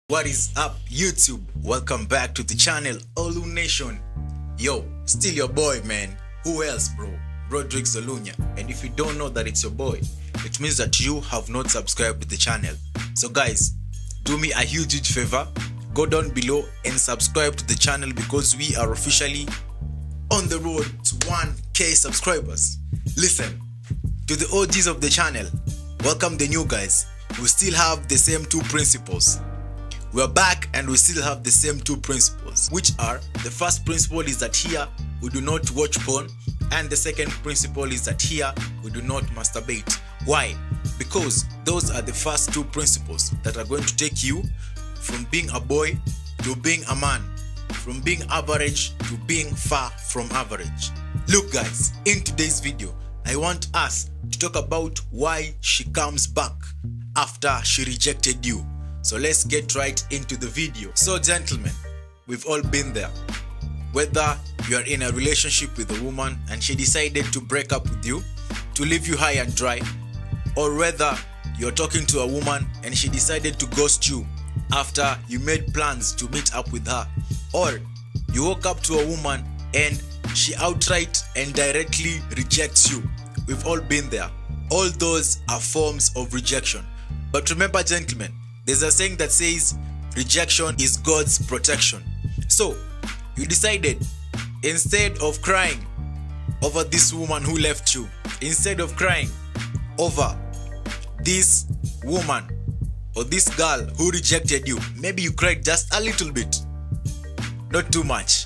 What is up, YouTube? Welcome back to the channel, Olu Nation. Yo, still your boy, man. Who else, bro? Rodrick Zolunya. And if you don't know that it's your boy, it means that you have not subscribed to the channel. So guys, do me a huge favor. Go down below and subscribe to the channel because we are officially on the road to 1K subscribers. Listen, to the OGs of the channel, welcome the new guys. We still have the same two principles. We're back and we still have the same two principles, which are: the first principle is that here we do not watch porn, and the second principle is that here we do not masturbate. Why? Because those are the first two principles that are going to take you from being a boy to being a man, from being average to being far from average. Look guys, in today's video, I want us to talk about why she comes back after she rejected you. So let's get right into the video. So gentlemen, we've all been there. Whether you are in a relationship with a woman and she decided to break up with you, to leave you high and dry, or whether you're talking to a woman and she decided to ghost you after you made plans to meet up with her, or you woke up to a woman and she outright and directly rejects you. We've all been there. All those are forms of rejection. But remember gentlemen, there's a saying that says rejection is God's protection. So you decided, instead of crying over this woman who left you, instead of crying over this woman or this girl who rejected you, maybe you cried just a little bit, not too much,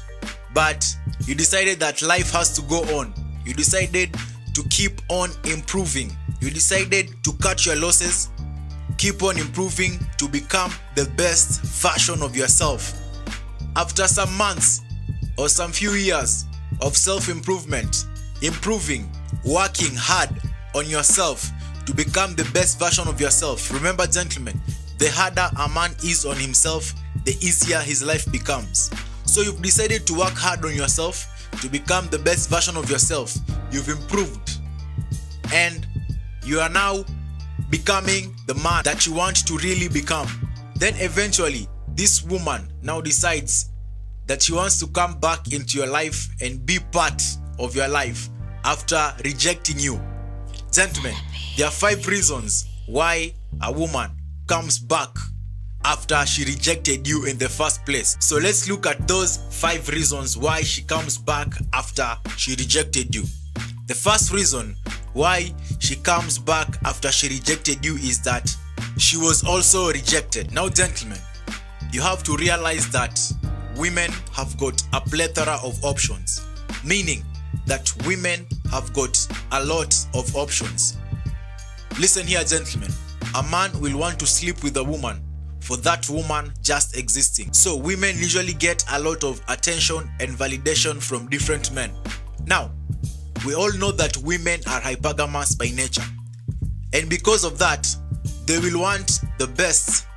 but you decided that life has to go on. You decided to keep on improving. You decided to cut your losses, keep on improving to become the best version of yourself. After some months or some few years of self-improvement, improving, working hard on yourself to become the best version of yourself. Remember gentlemen, the harder a man is on himself, the easier his life becomes. So you've decided to work hard on yourself to become the best version of yourself. You've improved and you are now becoming the man that you want to really become. Then eventually this woman now decides that she wants to come back into your life and be part of your life after rejecting you. Gentlemen, there are 5 reasons why a woman comes back after she rejected you in the first place. So let's look at those 5 reasons why she comes back after she rejected you. The first reason why she comes back after she rejected you is that she was also rejected. Now gentlemen, you have to realize that women have got a plethora of options, meaning that women have got a lot of options. Listen here gentlemen, a man will want to sleep with a woman for that woman just existing. So women usually get a lot of attention and validation from different men. Now, we all know that women are hypergamous by nature, and because of that, they will want the best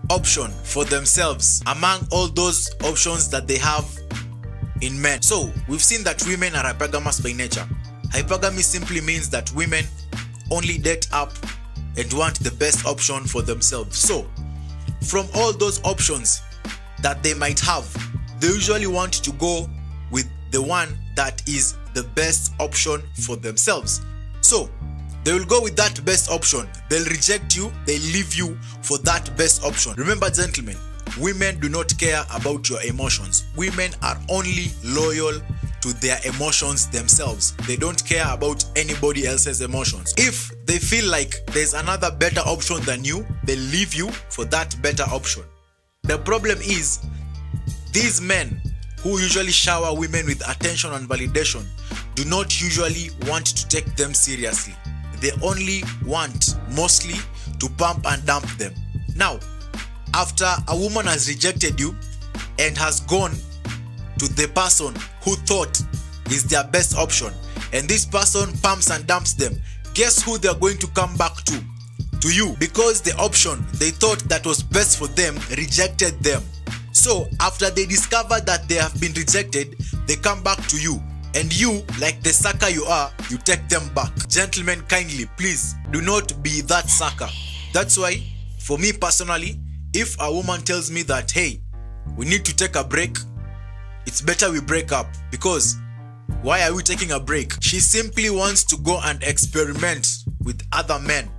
option for themselves among all those options that they have in men. So we've seen that women are hypergamous by nature. Hypergamy simply means that women only date up and want the best option for themselves. So from all those options that they might have, they usually want to go with the one that is the best option for themselves. So they will go with that best option. They'll reject you, they leave you for that best option. Remember gentlemen, women do not care about your emotions. Women are only loyal to their emotions themselves. They don't care about anybody else's emotions. If they feel like there's another better option than you, they leave you for that better option. The problem is, these men who usually shower women with attention and validation do not usually want to take them seriously. They only want mostly to pump and dump them. Now, after a woman has rejected you and has gone to the person who thought is their best option, and this person pumps and dumps them, guess who they're going to come back to? To you, because the option they thought that was best for them rejected them. So after they discover that they have been rejected, they come back to you, and you, like the sucker you are, you take them back. Gentlemen, kindly, please do not be that sucker. That's why, for me personally, if a woman tells me that, hey, we need to take a break, it's better we break up. Because why are we taking a break? She simply wants to go and experiment with other men.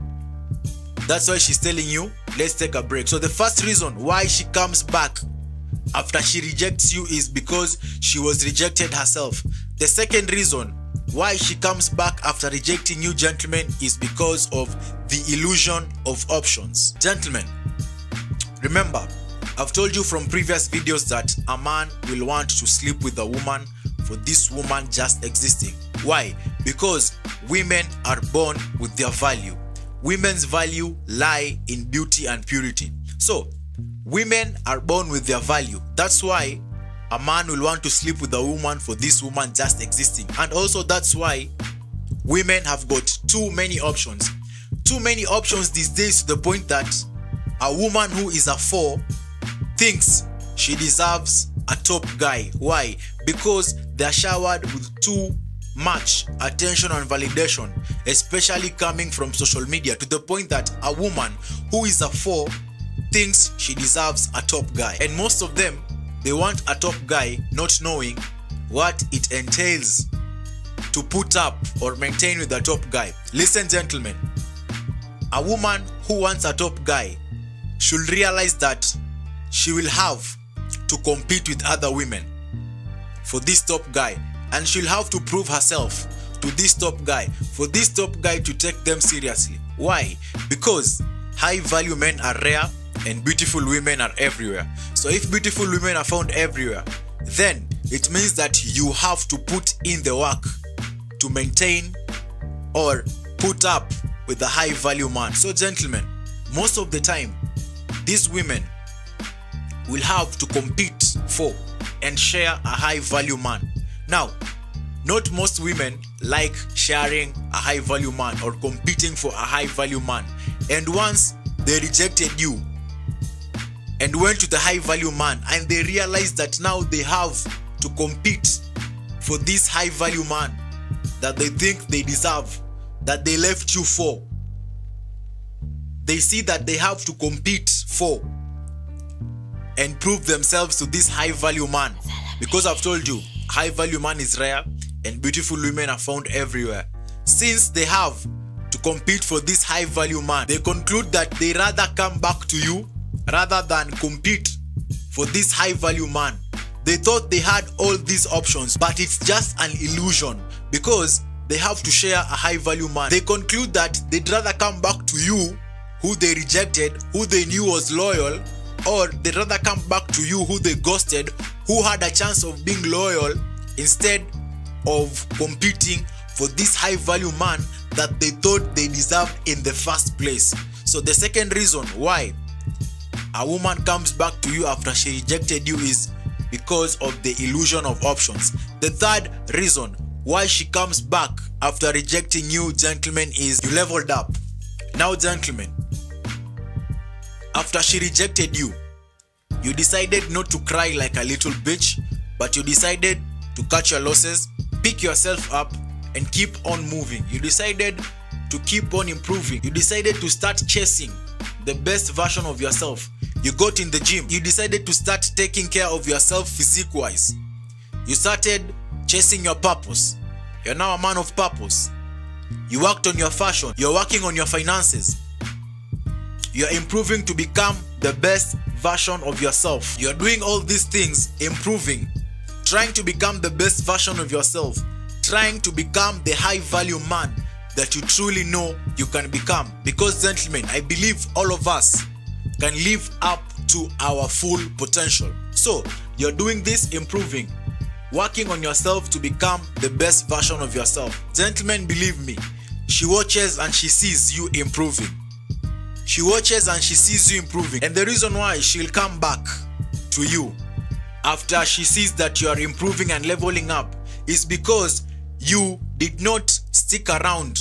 That's why she's telling you, let's take a break. So the first reason why she comes back after she rejects you is because she was rejected herself. The second reason why she comes back after rejecting you, gentlemen, is because of the illusion of options. Gentlemen, remember, I've told you from previous videos that a man will want to sleep with a woman for this woman just existing. Why? Because women are born with their value. Women's value lie in beauty and purity. So, women are born with their value. That's why a man will want to sleep with a woman for this woman just existing. And also that's why women have got too many options. Too many options these days, to the point that a woman who is a 4 thinks she deserves a top guy. Why? Because they are showered with too much attention and validation, especially coming from social media, to the point that a woman who is a 4 thinks she deserves a top guy. And most of them, they want a top guy not knowing what it entails to put up or maintain with a top guy. Listen, gentlemen, a woman who wants a top guy should realize that she will have to compete with other women for this top guy, and she'll have to prove herself to this top guy for this top guy to take them seriously. Why? Because high value men are rare and beautiful women are everywhere. So if beautiful women are found everywhere, then it means that you have to put in the work to maintain or put up with a high value man. So gentlemen, most of the time, these women will have to compete for and share a high value man. Now, not most women like sharing a high value man or competing for a high value man. And once they rejected you and went to the high value man, and they realized that now they have to compete for this high value man that they think they deserve, that they left you for, they see that they have to compete for and prove themselves to this high value man. Because I've told you, high value man is rare and beautiful women are found everywhere. Since they have to compete for this high value man, they conclude that they rather come back to you rather than compete for this high value man. They thought they had all these options, but it's just an illusion, because they have to share a high value man. They conclude that they'd rather come back to you, who they rejected, who they knew was loyal, or they'd rather come back to you, who they ghosted, who had a chance of being loyal, instead of competing for this high value man that they thought they deserved in the first place. So the second reason why a woman comes back to you after she rejected you is because of the illusion of options. The third reason why she comes back after rejecting you, gentlemen, is you leveled up. Now, gentlemen, after she rejected you, you decided not to cry like a little bitch, but you decided to cut your losses, pick yourself up, and keep on moving. You decided to keep on improving. You decided to start chasing the best version of yourself. You got in the gym. You decided to start taking care of yourself physique-wise. You started chasing your purpose. You're now a man of purpose. You worked on your fashion. You're working on your finances. You're improving to become the best version of yourself. You're doing all these things, improving, trying to become the best version of yourself, trying to become the high value man that you truly know you can become. Because, gentlemen, I believe all of us can live up to our full potential. So you're doing this, improving, working on yourself to become the best version of yourself. Gentlemen, believe me, she watches and she sees you improving. She watches and she sees you improving. And the reason why she'll come back to you after she sees that you are improving and leveling up is because you did not stick around.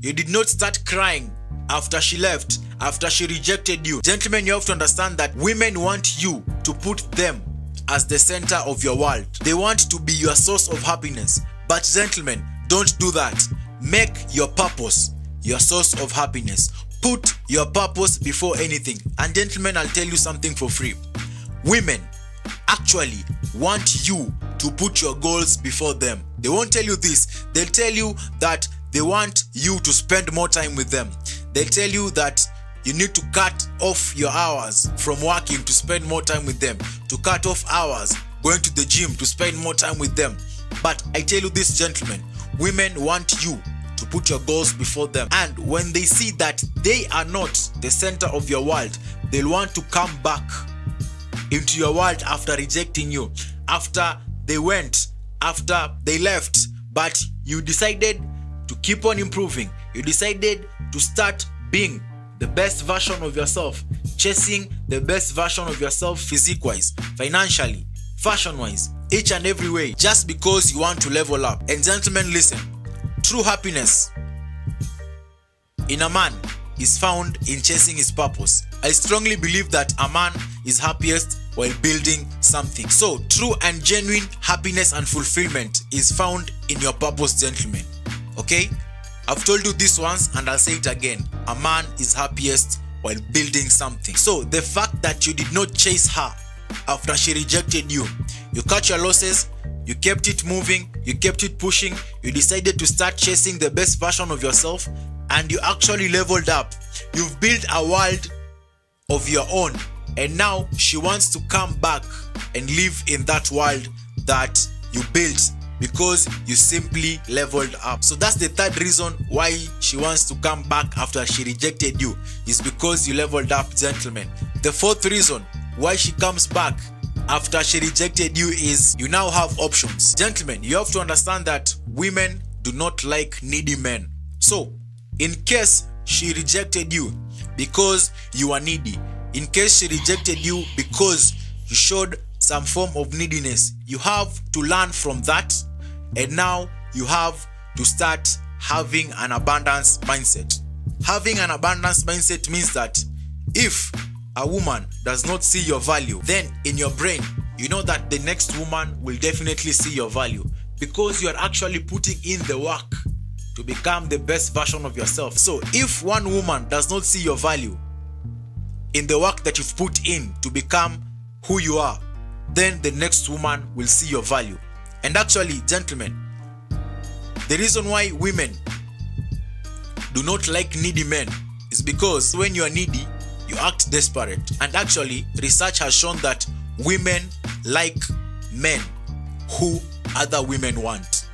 You did not start crying after she left, after she rejected you. Gentlemen, you have to understand that women want you to put them as the center of your world. They want to be your source of happiness. But gentlemen, don't do that. Make your purpose your source of happiness. Put your purpose before anything. And gentlemen, I'll tell you something for free. Women actually want you to put your goals before them. They won't tell you this. They'll tell you that they want you to spend more time with them. They'll tell you that you need to cut off your hours from working to spend more time with them, to cut off hours going to the gym to spend more time with them. But I tell you this, gentlemen, women want you to put your goals before them. And when they see that they are not the center of your world, they'll want to come back into your world after rejecting you, after they went, after they left. But you decided to keep on improving. You decided to start being the best version of yourself, chasing the best version of yourself physique-wise, financially, fashion-wise, each and every way, just because you want to level up. And gentlemen, listen, true happiness in a man is found in chasing his purpose. I strongly believe that a man is happiest while building something. So true and genuine happiness and fulfillment is found in your purpose, gentlemen. Okay? I've told you this once and I'll say it again. A man is happiest while building something. So the fact that you did not chase her after she rejected you, you cut your losses, you kept it moving, you kept it pushing, you decided to start chasing the best version of yourself, and you actually leveled up. You've built a world of your own, and now she wants to come back and live in that world that you built because you simply leveled up. So that's the third reason why she wants to come back after she rejected you, is because you leveled up, gentlemen. The fourth reason why she comes back after she rejected you is you now have options. Gentlemen, you have to understand that women do not like needy men. So in case she rejected you because you are needy, in case she rejected you because you showed some form of neediness, you have to learn from that, and now you have to start having an abundance mindset. Having an abundance mindset means that if a woman does not see your value, then in your brain, you know that the next woman will definitely see your value, because you are actually putting in the work to become the best version of yourself. So if one woman does not see your value in the work that you've put in to become who you are, then the next woman will see your value. And actually, gentlemen, the reason why women do not like needy men is because when you are needy, you act desperate. And actually, research has shown that women like men who other women want.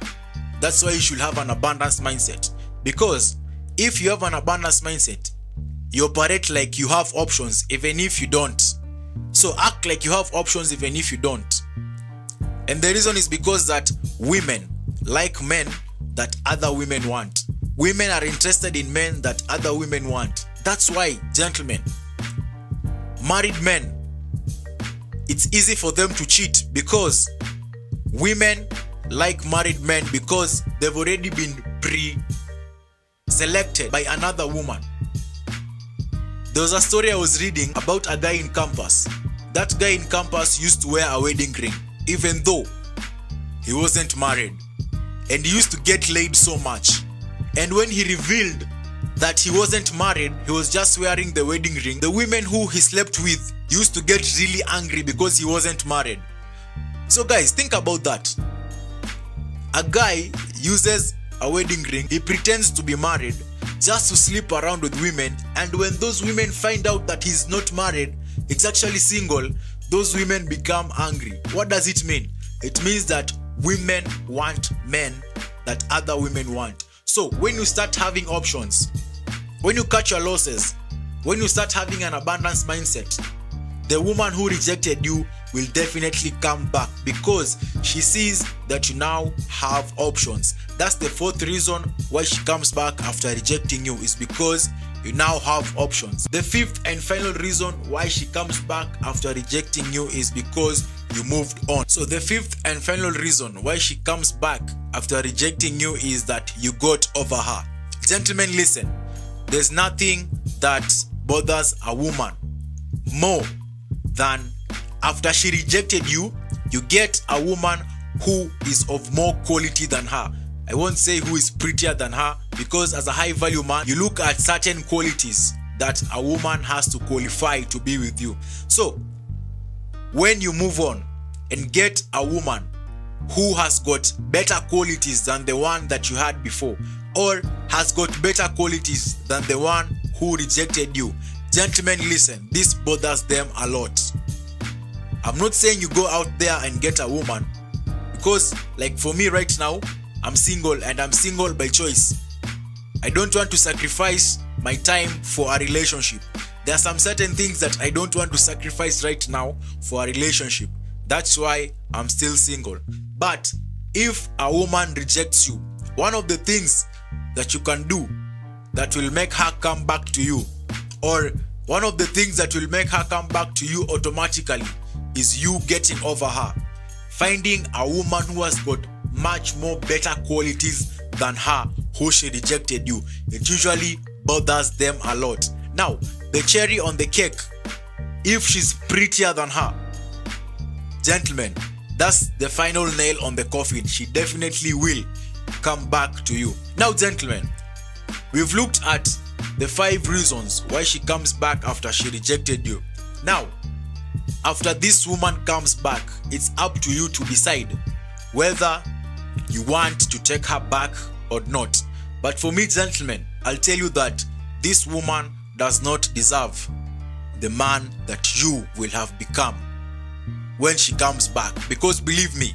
That's why you should have an abundance mindset. Because if you have an abundance mindset, you operate like you have options even if you don't. So act like you have options even if you don't. And the reason is because that women like men that other women want. Women are interested in men that other women want. That's why, gentlemen, married men, it's easy for them to cheat, because women like married men because they've already been pre-selected by another woman. There was a story I was reading about a guy in campus. That guy in campus used to wear a wedding ring even though he wasn't married, and he used to get laid so much. And when he revealed that he wasn't married, he was just wearing the wedding ring, the women who he slept with used to get really angry because he wasn't married. So guys, think about that. A guy uses a wedding ring, he pretends to be married just to sleep around with women, and when those women find out that he's not married, it's actually single, those women become angry. What does it mean? It means that women want men that other women want. So when you start having options, when you cut your losses, when you start having an abundance mindset, the woman who rejected you will definitely come back because she sees that you now have options. That's the fourth reason why she comes back after rejecting you, is because you now have options. The fifth and final reason why she comes back after rejecting you is because you moved on. So the fifth and final reason why she comes back after rejecting you is that you got over her. Gentlemen, listen, there's nothing that bothers a woman more than after she rejected you, you get a woman who is of more quality than her. I won't say who is prettier than her, because as a high value man, you look at certain qualities that a woman has to qualify to be with you. So when you move on and get a woman who has got better qualities than the one that you had before, or has got better qualities than the one who rejected you, gentlemen, listen, this bothers them a lot. I'm not saying you go out there and get a woman, because like for me right now, I'm single, and I'm single by choice. I don't want to sacrifice my time for a relationship. There are some certain things that I don't want to sacrifice right now for a relationship. That's why I'm still single. But if a woman rejects you, one of the things that you can do that will make her come back to you, or one of the things that will make her come back to you automatically, is you getting over her. Finding a woman who has got much more better qualities than her who she rejected you. It usually bothers them a lot. Now, the cherry on the cake, if she's prettier than her, gentlemen, that's the final nail on the coffin. She definitely will come back to you. Now, gentlemen, we've looked at the 5 reasons why she comes back after she rejected you. Now, after this woman comes back, it's up to you to decide whether you want to take her back or not. But for me, gentlemen, I'll tell you that this woman does not deserve the man that you will have become when she comes back. Because believe me,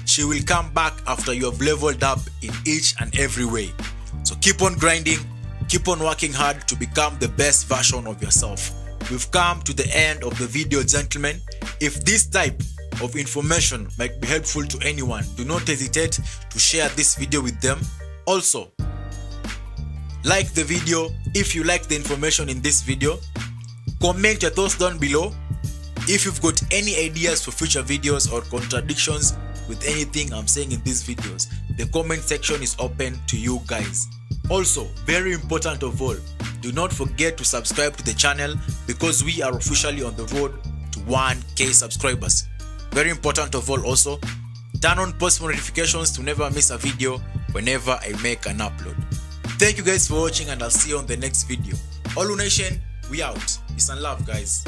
she will come back after you have leveled up in each and every way. So keep on grinding, keep on working hard to become the best version of yourself. We've come to the end of the video, gentlemen. If this type of information might be helpful to anyone, do not hesitate to share this video with them. Also, like the video if you like the information in this video. Comment your thoughts down below. If you've got any ideas for future videos or contradictions with anything I'm saying in these videos, the comment section is open to you guys. Also, very important of all, do not forget to subscribe to the channel, because we are officially on the road to 1K subscribers. Very important of all also, turn on post notifications to never miss a video whenever I make an upload. Thank you guys for watching, and I'll see you on the next video. Olu Nation, we out. Peace and love, guys.